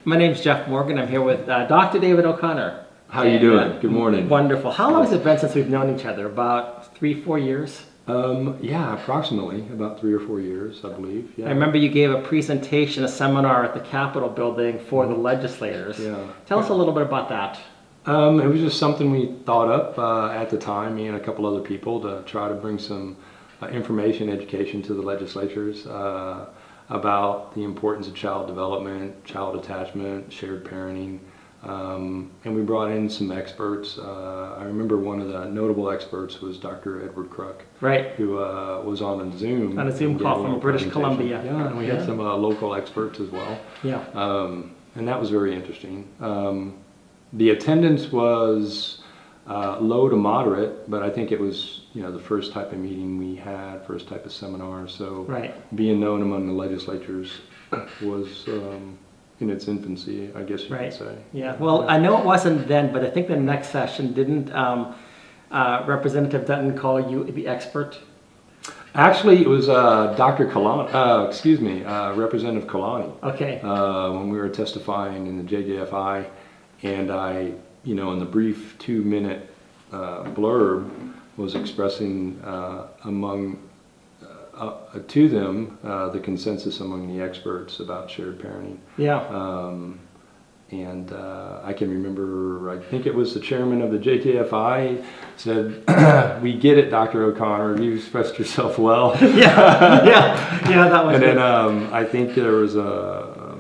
My name's Jeff Morgan. I'm here with Dr. David O'Connor. How are you doing? Good morning. Wonderful. How long has it been since we've known each other? About 3-4 years? Yeah, approximately about 3 or 4 years, I believe. Yeah. I remember you gave a presentation, a seminar at the Capitol building for the legislators. Yeah. Tell us a little bit about that. It was just something we thought up at the time, me and a couple other people, to try to bring some information, education to the legislatures about the importance of child development, child attachment, shared parenting. And we brought in some experts. I remember one of the notable experts was Dr. Edward Crook, Right. who was on a Zoom. On a Zoom call from British Columbia. Yeah, and we had some local experts as well. Yeah. And that was very interesting. The attendance was low to moderate, but I think it was the first type of meeting we had, first type of seminar. So Right. being known among the legislatures was in its infancy, I guess you Right. could say. Yeah. Well, I know it wasn't then, but I think the next session didn't Representative Dutton call you the expert? Actually, it was Dr. Kalani, Representative Kalani. Okay. When we were testifying in the JJFI, and I, in the brief 2-minute blurb, was expressing to them the consensus among the experts about shared parenting. Yeah. And I can remember, I think it was the chairman of the JTFI said, "We get it, Dr. O'Connor. You expressed yourself well." yeah, that was. And good. then I think there was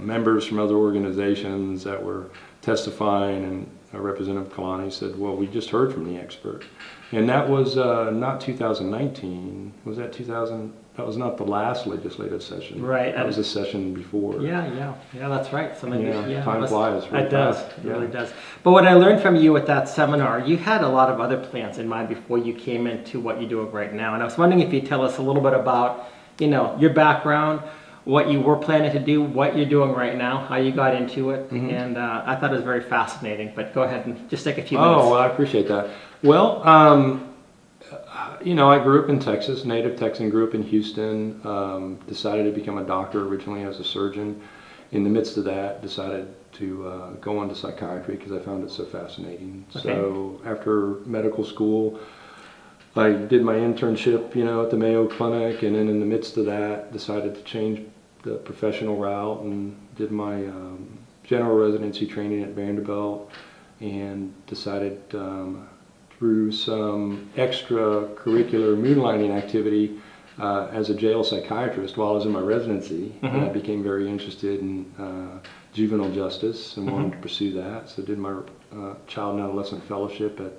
members from other organizations that were testifying, and Representative Kalani said, "Well, we just heard from the expert," and that was not 2019. Was that 2000? That was not the last legislative session. Right. That was a session before. Yeah, that's right. Time flies. It does. It really does. But what I learned from you at that seminar, you had a lot of other plans in mind before you came into what you're doing right now. And I was wondering if you'd tell us a little bit about, your background, what you were planning to do, what you're doing right now, how you got into it. Mm-hmm. And I thought it was very fascinating. But go ahead and just take a few minutes. Oh, well, I appreciate that. Well, I grew up in Texas, native Texan, grew up in Houston, decided to become a doctor originally as a surgeon. In the midst of that, decided to go on to psychiatry because I found it so fascinating. Okay. So after medical school, I did my internship, at the Mayo Clinic, and then in the midst of that, decided to change the professional route and did my general residency training at Vanderbilt, and decided through some extracurricular moonlighting activity as a jail psychiatrist while I was in my residency. Mm-hmm. And I became very interested in juvenile justice and wanted to pursue that. So I did my child and adolescent fellowship at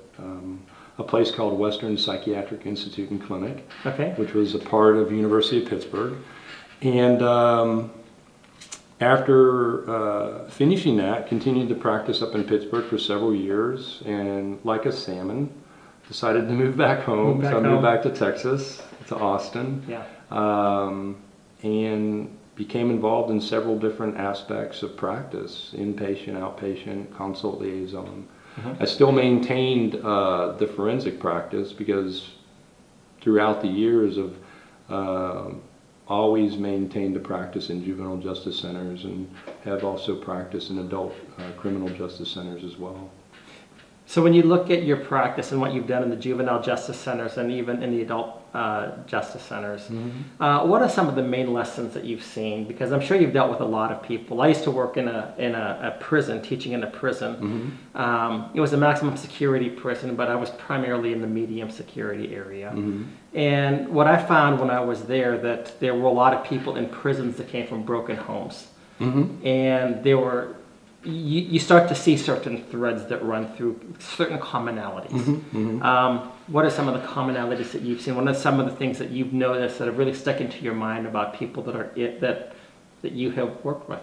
a place called Western Psychiatric Institute and Clinic, which was a part of University of Pittsburgh. And after finishing that, continued to practice up in Pittsburgh for several years, and like a salmon, decided to move back home. So I moved back to Texas, to Austin, and became involved in several different aspects of practice: inpatient, outpatient, consult liaison. Mm-hmm. I still maintained the forensic practice because throughout the years of always maintained a practice in juvenile justice centers, and have also practiced in adult criminal justice centers as well. So when you look at your practice and what you've done in the juvenile justice centers and even in the adult justice centers, what are some of the main lessons that you've seen? Because I'm sure you've dealt with a lot of people. I used to work in a prison, teaching in a prison. It was a maximum security prison, but I was primarily in the medium security area. And what I found when I was there, that there were a lot of people in prisons that came from broken homes. And there were you start to see certain threads that run through certain commonalities. What are some of the commonalities that you've seen? What are some of the things that you've noticed that have really stuck into your mind about people that you have worked with?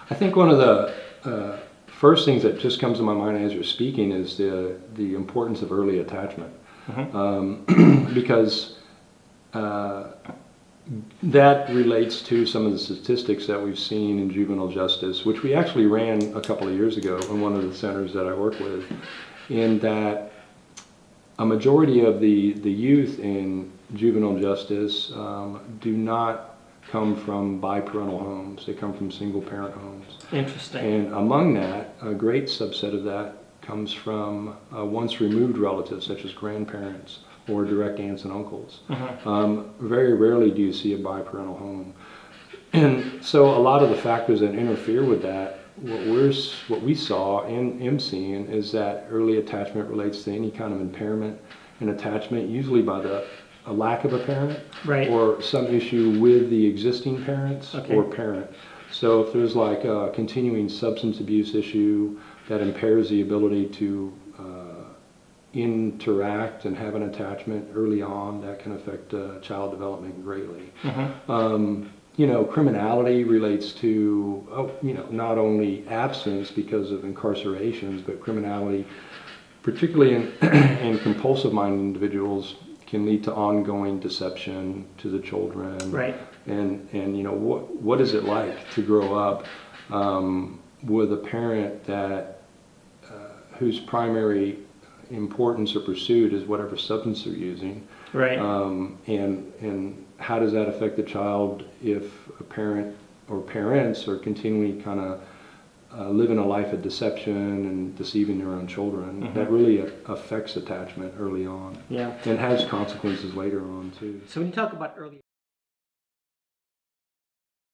I think one of the first things that just comes to my mind as you're speaking is the importance of early attachment, because that relates to some of the statistics that we've seen in juvenile justice, which we actually ran a couple of years ago in one of the centers that I work with, in that a majority of the youth in juvenile justice do not come from biparental homes. They come from single-parent homes. Interesting. And among that, a great subset of that comes from once removed relatives, such as grandparents or direct aunts and uncles. Very rarely do you see a biparental home. And so a lot of the factors that interfere with that, what we saw and am seeing is that early attachment relates to any kind of impairment in attachment, usually by a lack of a parent, Right. or some issue with the existing parents Okay. or parent. So if there's like a continuing substance abuse issue that impairs the ability to interact and have an attachment early on, that can affect child development greatly. Criminality relates to, not only absence because of incarcerations, but criminality, particularly in compulsive-minded individuals, can lead to ongoing deception to the children. Right. And what is it like to grow up with a parent that whose primary importance or pursuit is whatever substance they're using? Right. And how does that affect the child if a parent or parents are continually kind of living a life of deception and deceiving their own children? That really affects attachment early on. Yeah. And has consequences later on too. So when you talk about early